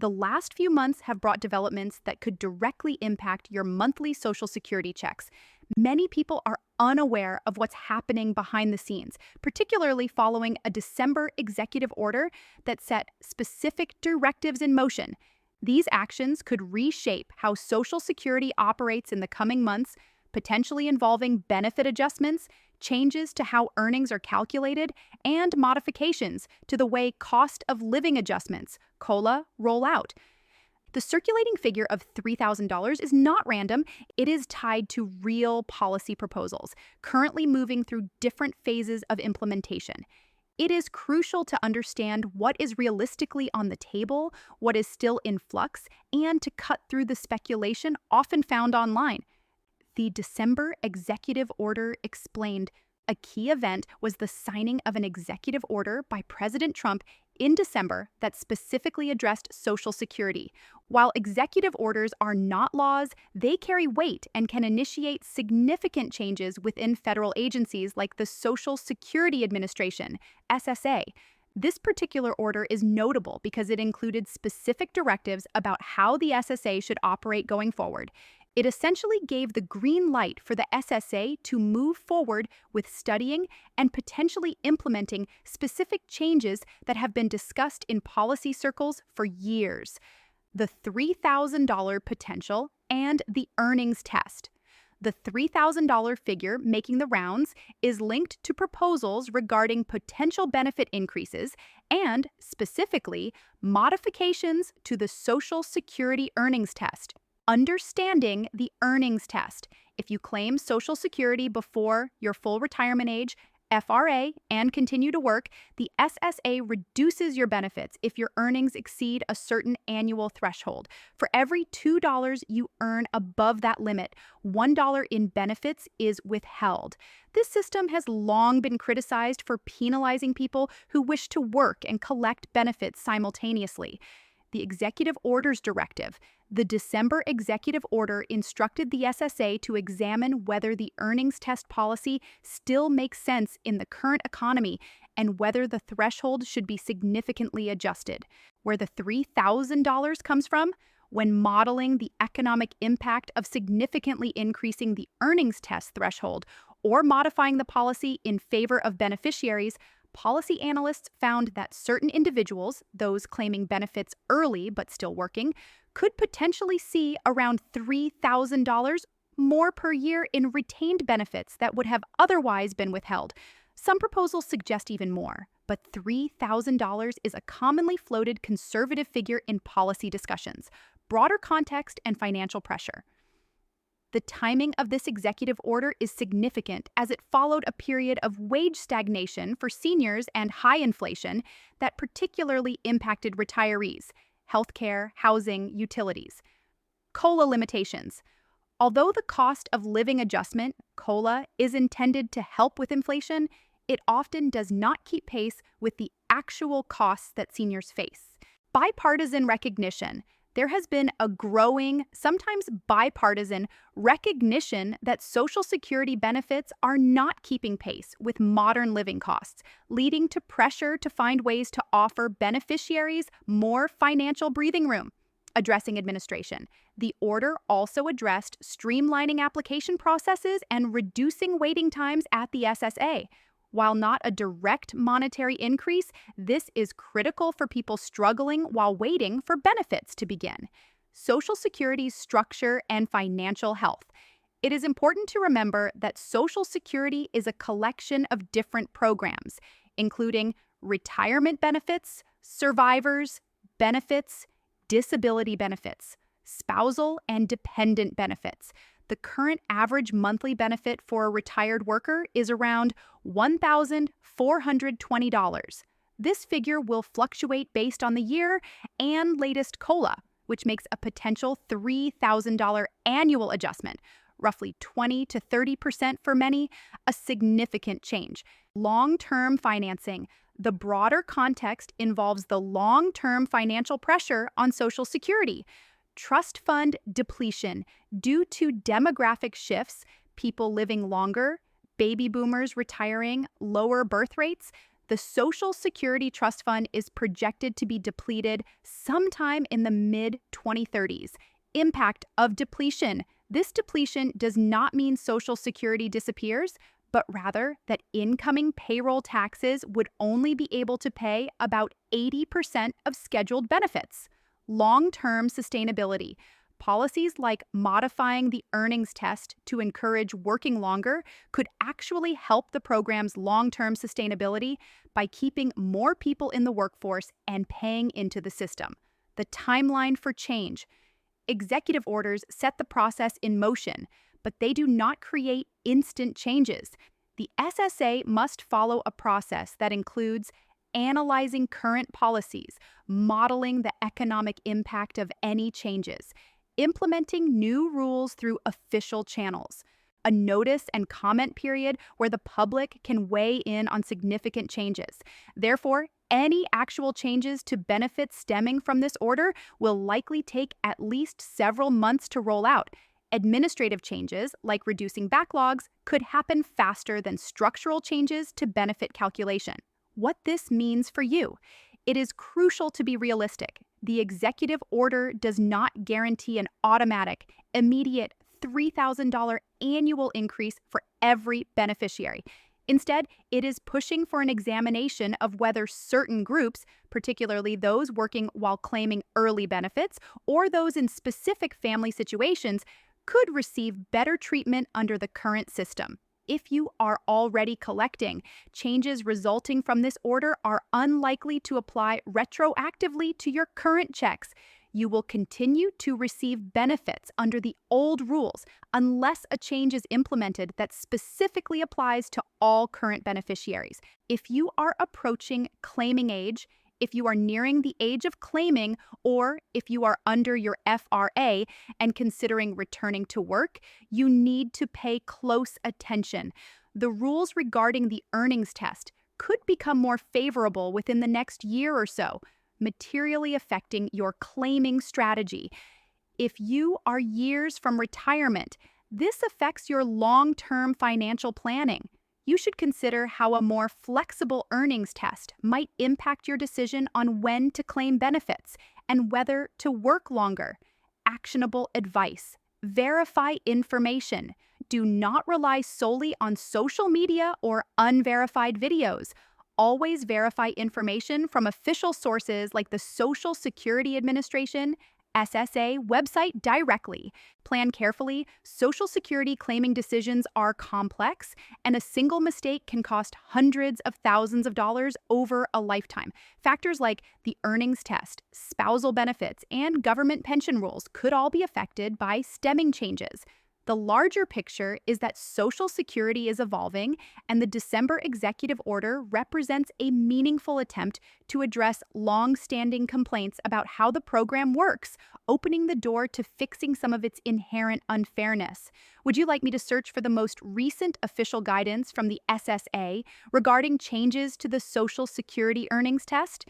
The last few months have brought developments that could directly impact your monthly Social Security checks. Many people are unaware of what's happening behind the scenes, particularly following a December executive order that set specific directives in motion. These actions could reshape how Social Security operates in the coming months, potentially involving benefit adjustments, changes to how earnings are calculated, and modifications to the way cost of living adjustments, COLA, roll out. The circulating figure of $3,000 is not random. It is tied to real policy proposals, currently moving through different phases of implementation. It is crucial to understand what is realistically on the table, what is still in flux, and to cut through the speculation often found online. The December executive order explained a key event was the signing of an executive order by President Trump in December that specifically addressed Social Security. While executive orders are not laws, they carry weight and can initiate significant changes within federal agencies like the Social Security Administration, SSA. This particular order is notable because it included specific directives about how the SSA should operate going forward. It essentially gave the green light for the SSA to move forward with studying and potentially implementing specific changes that have been discussed in policy circles for years. The $3,000 potential and the earnings test. The $3,000 figure making the rounds is linked to proposals regarding potential benefit increases and, specifically, modifications to the Social Security earnings test. Understanding the earnings test. If you claim Social Security before your full retirement age, FRA, and continue to work, the SSA reduces your benefits if your earnings exceed a certain annual threshold. For every $2 you earn above that limit, $1 in benefits is withheld. This system has long been criticized for penalizing people who wish to work and collect benefits simultaneously. The Executive Orders Directive. The December executive order instructed the SSA to examine whether the earnings test policy still makes sense in the current economy and whether the threshold should be significantly adjusted. Where the $3,000 comes from? When modeling the economic impact of significantly increasing the earnings test threshold or modifying the policy in favor of beneficiaries, policy analysts found that certain individuals, those claiming benefits early but still working, could potentially see around $3,000 more per year in retained benefits that would have otherwise been withheld. Some proposals suggest even more, but $3,000 is a commonly floated conservative figure in policy discussions. Broader context and financial pressure. The timing of this executive order is significant as it followed a period of wage stagnation for seniors and high inflation that particularly impacted retirees, healthcare, housing, utilities. COLA limitations. Although the cost of living adjustment, COLA, is intended to help with inflation, it often does not keep pace with the actual costs that seniors face. Bipartisan recognition. There has been a growing, sometimes bipartisan, recognition that Social Security benefits are not keeping pace with modern living costs, leading to pressure to find ways to offer beneficiaries more financial breathing room. Addressing administration. The order also addressed streamlining application processes and reducing waiting times at the SSA. While not a direct monetary increase, this is critical for people struggling while waiting for benefits to begin. Social Security's structure and financial health. It is important to remember that Social Security is a collection of different programs, including retirement benefits, survivors, benefits, disability benefits, spousal and dependent benefits. The current average monthly benefit for a retired worker is around $1,420. This figure will fluctuate based on the year and latest COLA, which makes a potential $3,000 annual adjustment, roughly 20 to 30% for many, a significant change. Long-term financing. The broader context involves the long-term financial pressure on Social Security. Trust fund depletion due to demographic shifts, people living longer, baby boomers retiring, lower birth rates. The Social Security Trust Fund is projected to be depleted sometime in the mid-2030s. Impact of depletion. This depletion does not mean Social Security disappears, but rather that incoming payroll taxes would only be able to pay about 80% of scheduled benefits. Long-term sustainability. Policies like modifying the earnings test to encourage working longer could actually help the program's long-term sustainability by keeping more people in the workforce and paying into the system. The timeline for change. Executive orders set the process in motion, but they do not create instant changes. The SSA must follow a process that includes analyzing current policies, modeling the economic impact of any changes, implementing new rules through official channels, a notice and comment period where the public can weigh in on significant changes. Therefore, any actual changes to benefits stemming from this order will likely take at least several months to roll out. Administrative changes, like reducing backlogs, could happen faster than structural changes to benefit calculation. What this means for you. It is crucial to be realistic. The executive order does not guarantee an automatic, immediate $3,000 annual increase for every beneficiary. Instead, it is pushing for an examination of whether certain groups, particularly those working while claiming early benefits or those in specific family situations, could receive better treatment under the current system. If you are already collecting, changes resulting from this order are unlikely to apply retroactively to your current checks. You will continue to receive benefits under the old rules unless a change is implemented that specifically applies to all current beneficiaries. If you are approaching claiming age, if you are nearing the age of claiming, or if you are under your FRA and considering returning to work, you need to pay close attention. The rules regarding the earnings test could become more favorable within the next year or so, materially affecting your claiming strategy. If you are years from retirement, this affects your long-term financial planning. You should consider how a more flexible earnings test might impact your decision on when to claim benefits and whether to work longer. Actionable advice. Verify information. Do not rely solely on social media or unverified videos. Always verify information from official sources like the Social Security Administration, SSA website directly. Plan carefully. Social Security claiming decisions are complex, and a single mistake can cost hundreds of thousands of dollars over a lifetime. Factors like the earnings test, spousal benefits, and government pension rules could all be affected by stemming changes. The larger picture is that Social Security is evolving, and the December executive order represents a meaningful attempt to address long-standing complaints about how the program works, opening the door to fixing some of its inherent unfairness. Would you like me to search for the most recent official guidance from the SSA regarding changes to the Social Security earnings test?